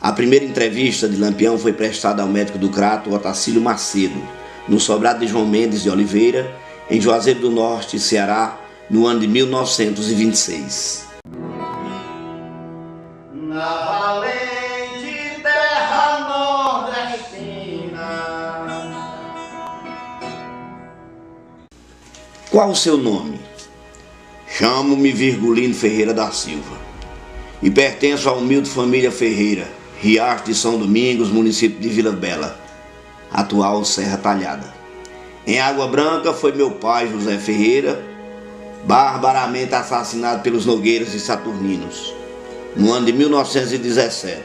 A primeira entrevista de Lampião foi prestada ao médico do Crato, Otacílio Macedo, no sobrado de João Mendes de Oliveira, em Juazeiro do Norte, Ceará, no ano de 1926. Na valente terra nordestina. Qual o seu nome? Chamo-me Virgulino Ferreira da Silva e pertenço à humilde família Ferreira, Riacho de São Domingos, município de Vila Bela, atual Serra Talhada. Em Água Branca foi meu pai, José Ferreira, barbaramente assassinado pelos Nogueiras e Saturninos, no ano de 1917.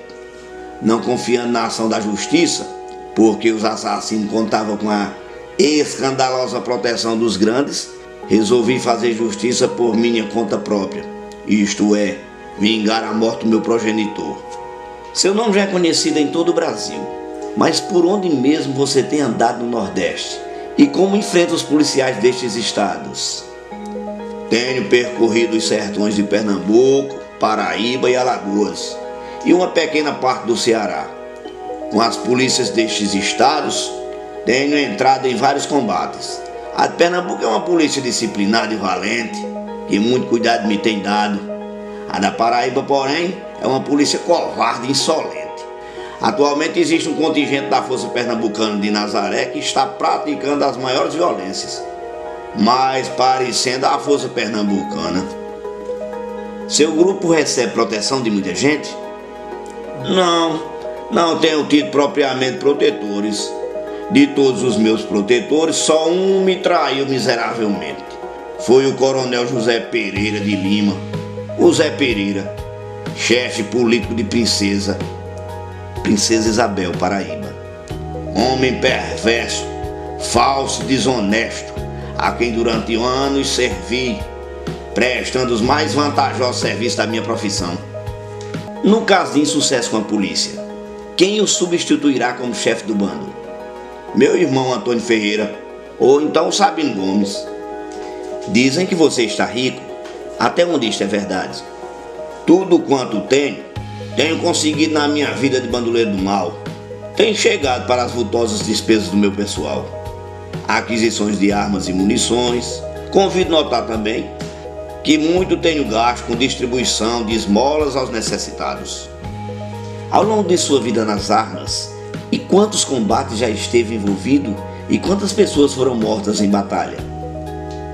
Não confiando na ação da justiça, porque os assassinos contavam com a escandalosa proteção dos grandes, resolvi fazer justiça por minha conta própria, isto é, vingar a morte do meu progenitor. Seu nome já é conhecido em todo o Brasil, mas por onde mesmo você tem andado no Nordeste? E como enfrenta os policiais destes estados? Tenho percorrido os sertões de Pernambuco, Paraíba e Alagoas, e uma pequena parte do Ceará. Com as polícias destes estados, tenho entrado em vários combates. A de Pernambuco é uma polícia disciplinada e valente, que muito cuidado me tem dado. A da Paraíba, porém, é uma polícia covarde e insolente. Atualmente existe um contingente da Força Pernambucana de Nazaré que está praticando as maiores violências, mais parecendo a Força Pernambucana. Seu grupo recebe proteção de muita gente? Não tenho tido propriamente protetores. De todos os meus protetores, só um me traiu miseravelmente. Foi o coronel José Pereira de Lima, o Zé Pereira, chefe político de Princesa Isabel, Paraíba. Homem perverso, falso e desonesto, a quem durante anos servi, prestando os mais vantajosos serviços da minha profissão. No caso de insucesso com a polícia, quem o substituirá como chefe do bando? Meu irmão Antônio Ferreira, ou então Sabino Gomes. Dizem que você está rico. Até onde isto é verdade? Tudo quanto tenho conseguido na minha vida de bandoleiro do mal. Tenho chegado para as vultosas despesas do meu pessoal, aquisições de armas e munições. Convido notar também que muito tenho gasto com distribuição de esmolas aos necessitados. Ao longo de sua vida nas armas, e quantos combates já esteve envolvido e quantas pessoas foram mortas em batalha?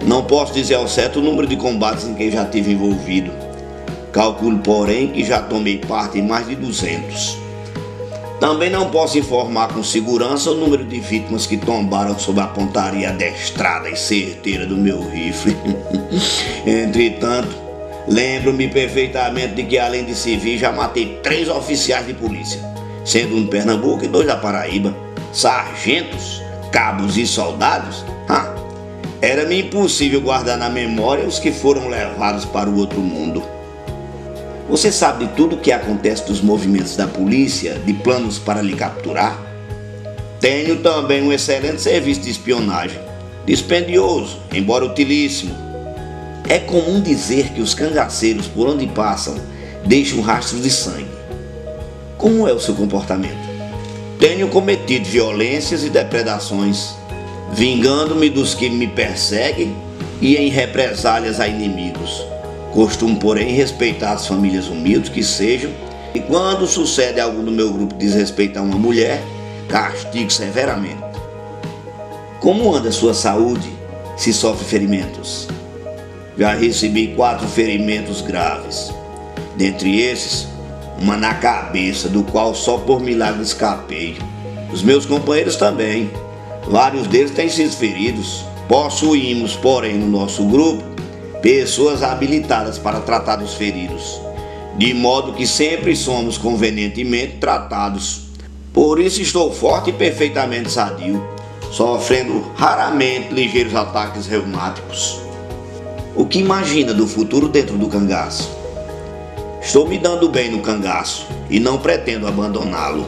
Não posso dizer ao certo o número de combates em que já estive envolvido. Calculo, porém, que já tomei parte em mais de 200. Também não posso informar com segurança o número de vítimas que tombaram sob a pontaria adestrada e certeira do meu rifle. Entretanto, lembro-me perfeitamente de que, além de civil, já matei 3 oficiais de polícia, sendo um de Pernambuco e 2 da Paraíba, sargentos, cabos e soldados. Era-me impossível guardar na memória os que foram levados para o outro mundo. Você sabe de tudo o que acontece dos movimentos da polícia, de planos para lhe capturar? Tenho também um excelente serviço de espionagem, dispendioso, embora utilíssimo. É comum dizer que os cangaceiros, por onde passam, deixam rastros de sangue. Como é o seu comportamento? Tenho cometido violências e depredações, vingando-me dos que me perseguem e em represálias a inimigos. Costumo, porém, respeitar as famílias humildes que sejam, e quando sucede algum do meu grupo desrespeitar uma mulher, castigo severamente. Como anda a sua saúde, se sofre ferimentos? Já recebi 4 ferimentos graves. Dentre esses, uma na cabeça, do qual só por milagre escapei. Os meus companheiros também. Vários deles têm sido feridos. Possuímos, porém, no nosso grupo, pessoas habilitadas para tratar dos feridos, de modo que sempre somos convenientemente tratados. Por isso estou forte e perfeitamente sadio, sofrendo raramente ligeiros ataques reumáticos. O que imagina do futuro dentro do cangaço? Estou me dando bem no cangaço e não pretendo abandoná-lo.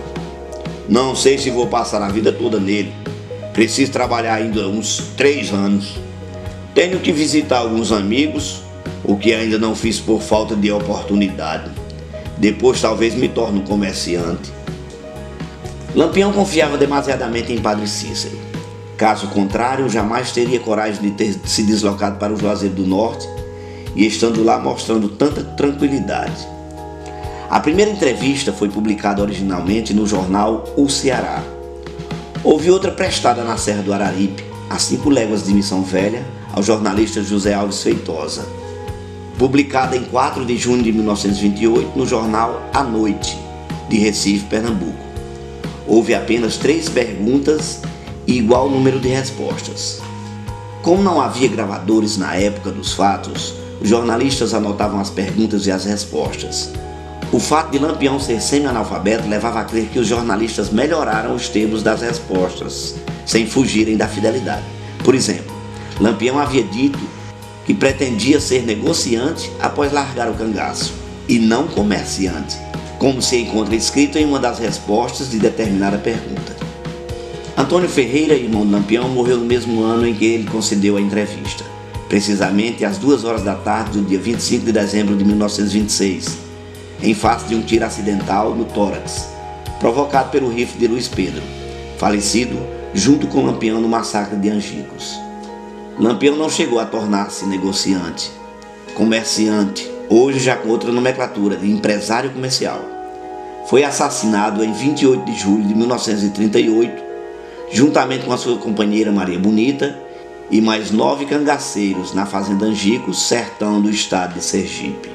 Não sei se vou passar a vida toda nele. Preciso trabalhar ainda uns 3 anos. Tenho que visitar alguns amigos, o que ainda não fiz por falta de oportunidade. Depois talvez me torne um comerciante. Lampião confiava demasiadamente em Padre Cícero. Caso contrário, jamais teria coragem de ter se deslocado para o Juazeiro do Norte e estando lá mostrando tanta tranquilidade. A primeira entrevista foi publicada originalmente no jornal O Ceará. Houve outra prestada na Serra do Araripe, a 5 léguas de Missão Velha, ao jornalista José Alves Feitosa. Publicada em 4 de junho de 1928 no jornal A Noite, de Recife, Pernambuco. Houve apenas 3 perguntas e igual número de respostas. Como não havia gravadores na época dos fatos, os jornalistas anotavam as perguntas e as respostas. O fato de Lampião ser semi-analfabeto levava a crer que os jornalistas melhoraram os termos das respostas, sem fugirem da fidelidade. Por exemplo, Lampião havia dito que pretendia ser negociante após largar o cangaço, e não comerciante, como se encontra escrito em uma das respostas de determinada pergunta. Antônio Ferreira, irmão de Lampião, morreu no mesmo ano em que ele concedeu a entrevista, precisamente às 2 horas da tarde do dia 25 de dezembro de 1926, em face de um tiro acidental no tórax, provocado pelo rifle de Luiz Pedro, falecido junto com Lampião no massacre de Angicos. Lampião não chegou a tornar-se negociante, comerciante, hoje já com outra nomenclatura de empresário comercial. Foi assassinado em 28 de julho de 1938, juntamente com a sua companheira Maria Bonita e mais 9 cangaceiros na fazenda Angicos, sertão do estado de Sergipe.